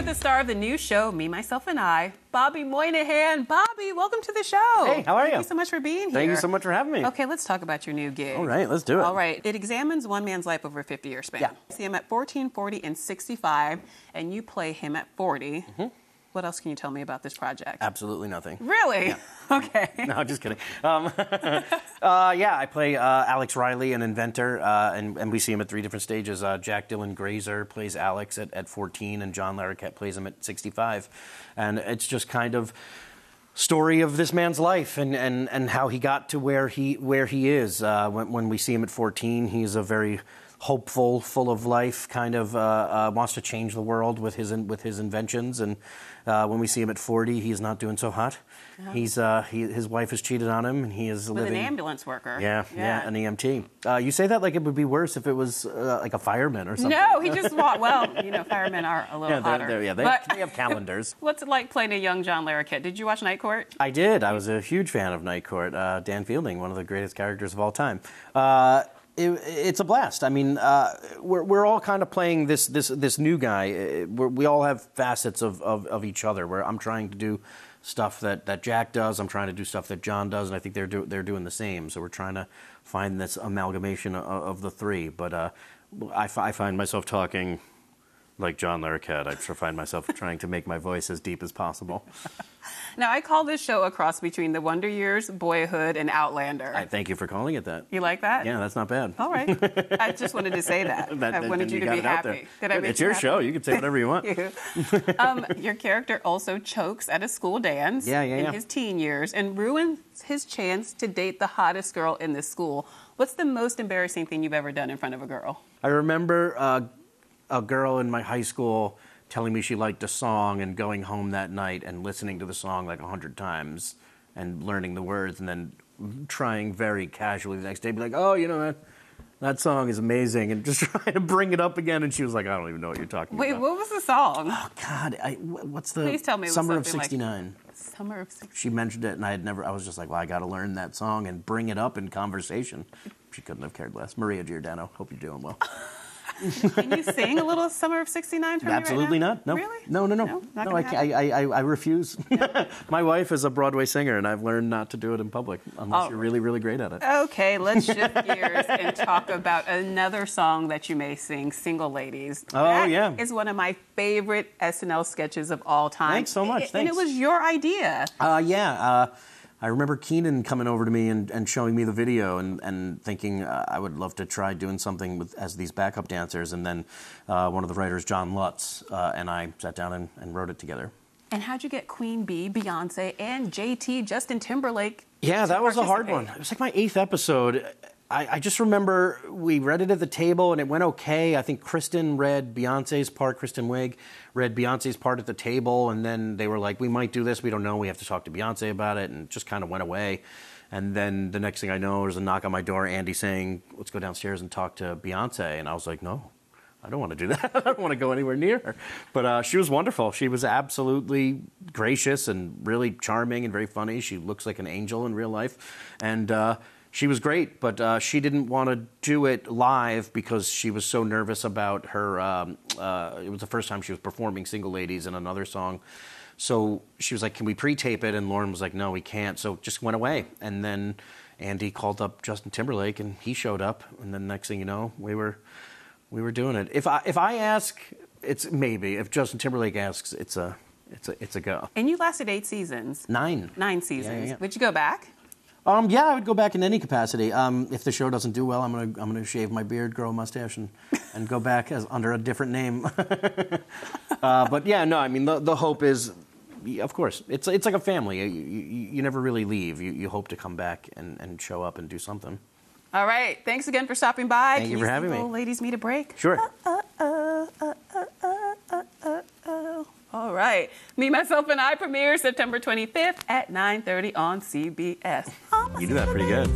the star of the new show, Me, Myself, and I, Bobby Moynihan. Bobby, welcome to the show. Hey, how are you? Thank you so much for being here. Thank you so much for having me. Okay, let's talk about your new gig. All right, let's do it. All right. It examines one man's life over a 50-year span. Yeah. See him at 14, 40, and 65, and you play him at 40. Mm-hmm. What else can you tell me about this project? Absolutely nothing. Really? Yeah. Okay. No, just kidding. I play Alex Riley, an inventor, and we see him at 3 different stages. Jack Dylan Grazer plays Alex at 14, and John Larroquette plays him at 65. And it's just kind of story of this man's life and how he got to where he is. When we see him at 14, he's a very hopeful, full of life, kind of wants to change the world with his inventions. And when we see him at 40, he's not doing so hot. Uh-huh. His wife has cheated on him, and he is with living an ambulance worker. Yeah, an EMT. You say that like it would be worse if it was like a fireman or something. No, he just walked. Well, firemen are a little hotter. They have calendars. What's it like playing a young John Larroquette? Did you watch Night Court? I did. I was a huge fan of Night Court. Dan Fielding, one of the greatest characters of all time. It's a blast. I mean, we're all kind of playing this new guy. We all have facets of each other. Where I'm trying to do stuff that Jack does. I'm trying to do stuff that John does, and I think they're doing the same. So we're trying to find this amalgamation of the three. But I find myself talking like John Larroquette. I find myself trying to make my voice as deep as possible. Now, I call this show a cross between The Wonder Years, Boyhood, and Outlander. I thank you for calling it that. You like that? Yeah, that's not bad. All right. I just wanted to say that. I wanted you to be happy. It's your show. You can say whatever you want. Your character also chokes at a school dance in his teen years and ruins his chance to date the hottest girl in the school. What's the most embarrassing thing you've ever done in front of a girl? I remember a girl in my high school telling me she liked a song and going home that night and listening to the song like 100 times and learning the words and then trying very casually the next day, be like, oh, that song is amazing, and just trying to bring it up again. And she was like, I don't even know what you're talking about. Wait, what was the song? Oh, God. What's the... Please tell me it was Summer of something 69. Like Summer of 69. She mentioned it, and I was just like, well, I got to learn that song and bring it up in conversation. She couldn't have cared less. Maria Giordano, hope you're doing well. Can you sing a little Summer of 69 for me Absolutely right now? not. No. Really? No, I refuse. Yeah. My wife is a Broadway singer, and I've learned not to do it in public unless you're really, really great at it. Okay, let's shift gears and talk about another song that you may sing, Single Ladies. That is one of my favorite SNL sketches of all time. Thanks so much. And it was your idea. I remember Keenan coming over to me and showing me the video and thinking I would love to try doing something as these backup dancers. And then one of the writers, John Lutz, and I sat down and wrote it together. And how'd you get Queen Bee, Beyonce, and JT, Justin Timberlake? Yeah, that was a hard one. It was like my 8th episode. I just remember we read it at the table and it went okay. I think Kristen read Beyonce's part, Kristen Wiig read Beyonce's part at the table, and then they were like, we might do this, we don't know, we have to talk to Beyonce about it, and it just kind of went away. And then the next thing I know, there's a knock on my door, Andy saying, let's go downstairs and talk to Beyonce. And I was like, no, I don't want to do that. I don't want to go anywhere near her. But she was wonderful. She was absolutely gracious and really charming and very funny. She looks like an angel in real life. And she was great, but she didn't want to do it live because she was so nervous about her. It was the first time she was performing Single Ladies in another song. So she was like, can we pre-tape it? And Lauren was like, no, we can't. So it just went away. And then Andy called up Justin Timberlake, and he showed up. And then next thing you know, we were doing it. If I ask, it's maybe. If Justin Timberlake asks, it's a go. And you lasted 8 seasons. 9. 9 seasons. Yeah. Would you go back? Yeah, I would go back in any capacity. If the show doesn't do well, I'm gonna shave my beard, grow a mustache, and go back under a different name. But yeah, no, I mean the hope is, of course, it's like a family. You never really leave. You hope to come back and show up and do something. All right, thanks again for stopping by. Thank you for having me. Ladies, meet a break. Sure. All right. Me, Myself, and I premieres September 25th at 9:30 on CBS. You do that pretty good.